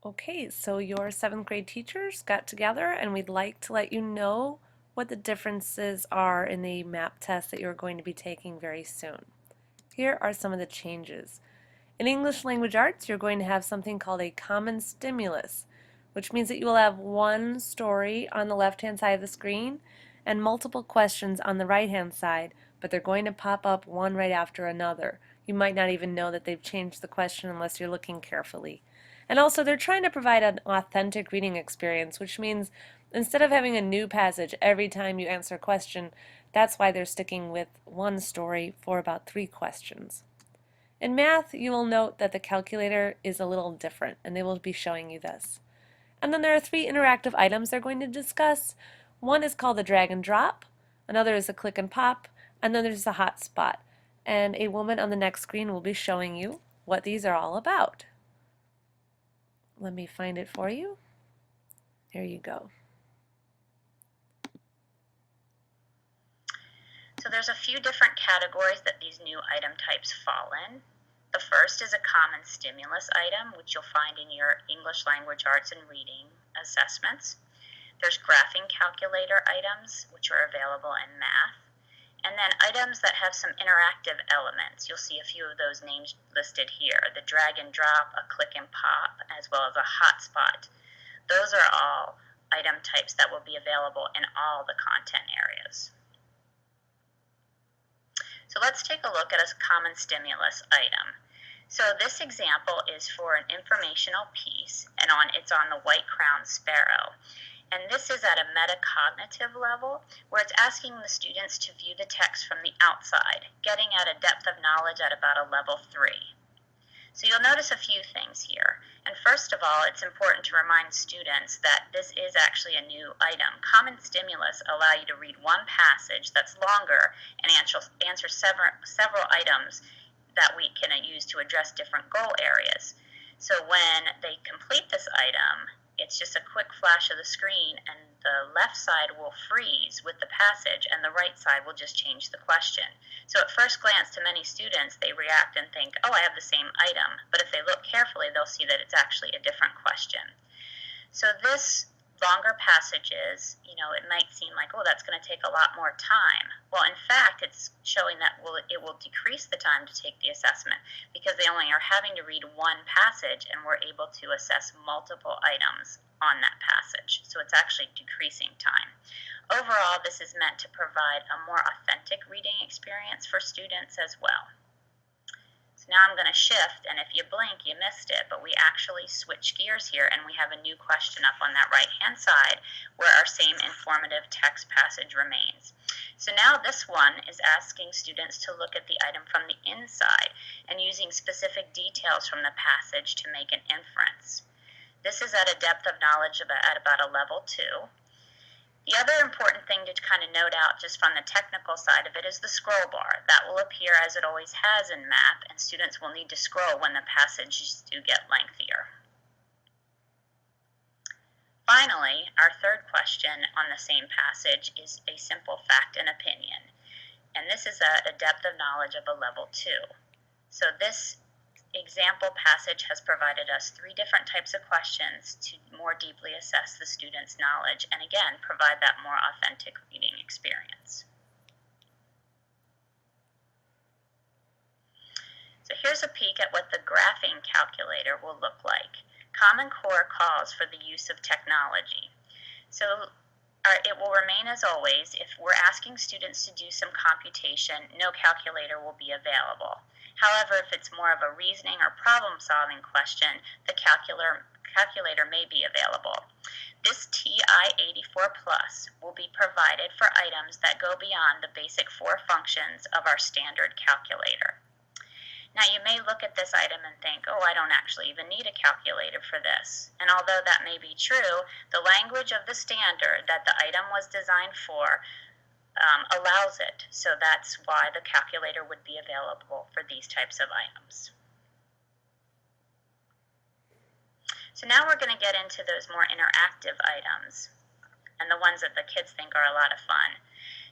Okay, so your seventh grade teachers got together and we'd like to let you know what the differences are in the map test that you're going to be taking very soon. Here are some of the changes. In English language arts, you're going to have something called a common stimulus, which means that you will have one story on the left-hand side of the screen and multiple questions on the right-hand side, but they're going to pop up one right after another. You might not even know that they've changed the question unless you're looking carefully. And also, they're trying to provide an authentic reading experience, which means instead of having a new passage every time you answer a question, that's why they're sticking with one story for about 3 questions. In math, you will note that the calculator is a little different, and they will be showing you this. And then there are 3 interactive items they're going to discuss. One is called the drag and drop, another is the click and pop, and then there's the hot spot. And a woman on the next screen will be showing you what these are all about. Let me find it for you. Here you go. So there's a few different categories that these new item types fall in. The first is a common stimulus item, which you'll find in your English language arts and reading assessments. There's graphing calculator items, which are available in math. And then items that have some interactive elements. You'll see a few of those names listed here. The drag and drop, a click and pop, as well as a hotspot. Those are all item types that will be available in all the content areas. So let's take a look at a common stimulus item. So this example is for an informational piece, and it's on the white-crowned sparrow. And this is at a metacognitive level, where it's asking the students to view the text from the outside, getting at a depth of knowledge at about a level 3. So you'll notice a few things here. And first of all, it's important to remind students that this is actually a new item. Common stimulus allow you to read one passage that's longer and answer several items that we can use to address different goal areas. So when they complete this item, it's just a quick flash of the screen, and the left side will freeze with the passage, and the right side will just change the question. So at first glance, to many students, they react and think, oh, I have the same item. But if they look carefully, they'll see that it's actually a different question. So this longer passages, it might seem like, oh, that's going to take a lot more time. Well, in fact, it's showing that it will decrease the time to take the assessment because they only are having to read one passage, and we're able to assess multiple items on that passage. So it's actually decreasing time. Overall, this is meant to provide a more authentic reading experience for students as well. Now I'm going to shift, and if you blink, you missed it, but we actually switch gears here, and we have a new question up on that right-hand side where our same informative text passage remains. So now this one is asking students to look at the item from the inside and using specific details from the passage to make an inference. This is at a depth of knowledge at about a level 2. The other important thing to kind of note out just from the technical side of it is the scroll bar. That will appear as it always has in MAP, and students will need to scroll when the passages do get lengthier. Finally, our third question on the same passage is a simple fact and opinion, and this is at a depth of knowledge of a level 2. So this example passage has provided us 3 different types of questions to more deeply assess the student's knowledge and again provide that more authentic reading experience. So here's a peek at what the graphing calculator will look like. Common Core calls for the use of technology. So it will remain as always. If we're asking students to do some computation, no calculator will be available. However, if it's more of a reasoning or problem-solving question, the calculator may be available. This TI-84 Plus will be provided for items that go beyond the basic 4 functions of our standard calculator. Now you may look at this item and think, oh, I don't actually even need a calculator for this. And although that may be true, the language of the standard that the item was designed for allows it. So that's why the calculator would be available for these types of items. So now we're going to get into those more interactive items and the ones that the kids think are a lot of fun.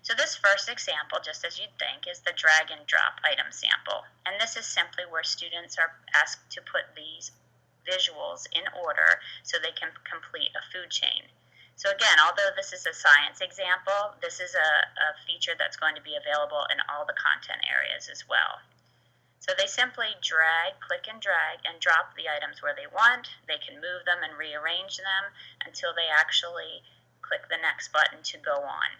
So this first example, just as you'd think, is the drag and drop item sample. And this is simply where students are asked to put these visuals in order so they can complete a food chain. So again, although this is a science example, this is a feature that's going to be available in all the content areas as well. So they simply click and drag, and drop the items where they want. They can move them and rearrange them until they actually click the next button to go on.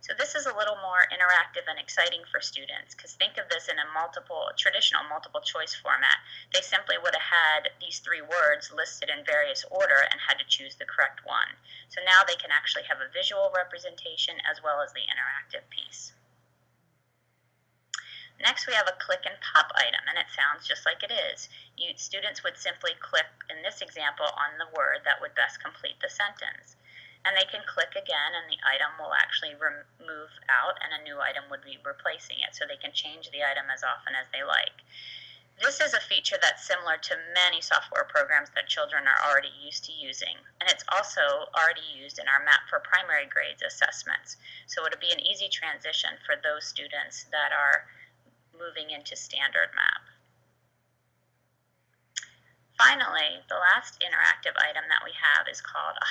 So this is a little more interactive and exciting for students, because think of this in a traditional multiple choice format. They simply would have had these 3 words listed in various order and had to choose the correct one. So now they can actually have a visual representation as well as the interactive piece. Next, we have a click and pop item, and it sounds just like it is. Students would simply click, in this example, on the word that would best complete the sentence. And they can click again, and the item will actually move out, and a new item would be replacing it. So they can change the item as often as they like. This is a feature that's similar to many software programs that children are already used to using, and it's also already used in our Map for Primary Grades assessments. So it'll be an easy transition for those students that are moving into standard map. Finally, the last interactive item that we have is called a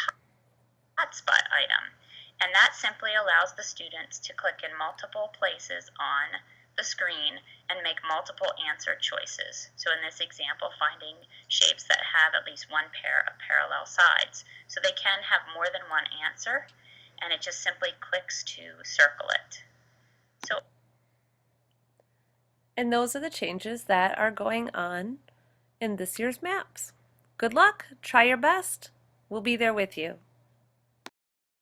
hotspot item, and that simply allows the students to click in multiple places on the screen and make multiple answer choices. So in this example, finding shapes that have at least one pair of parallel sides. So they can have more than one answer, and it just simply clicks to circle it. So And those are the changes that are going on in this year's maps. Good luck, try your best. We'll be there with you.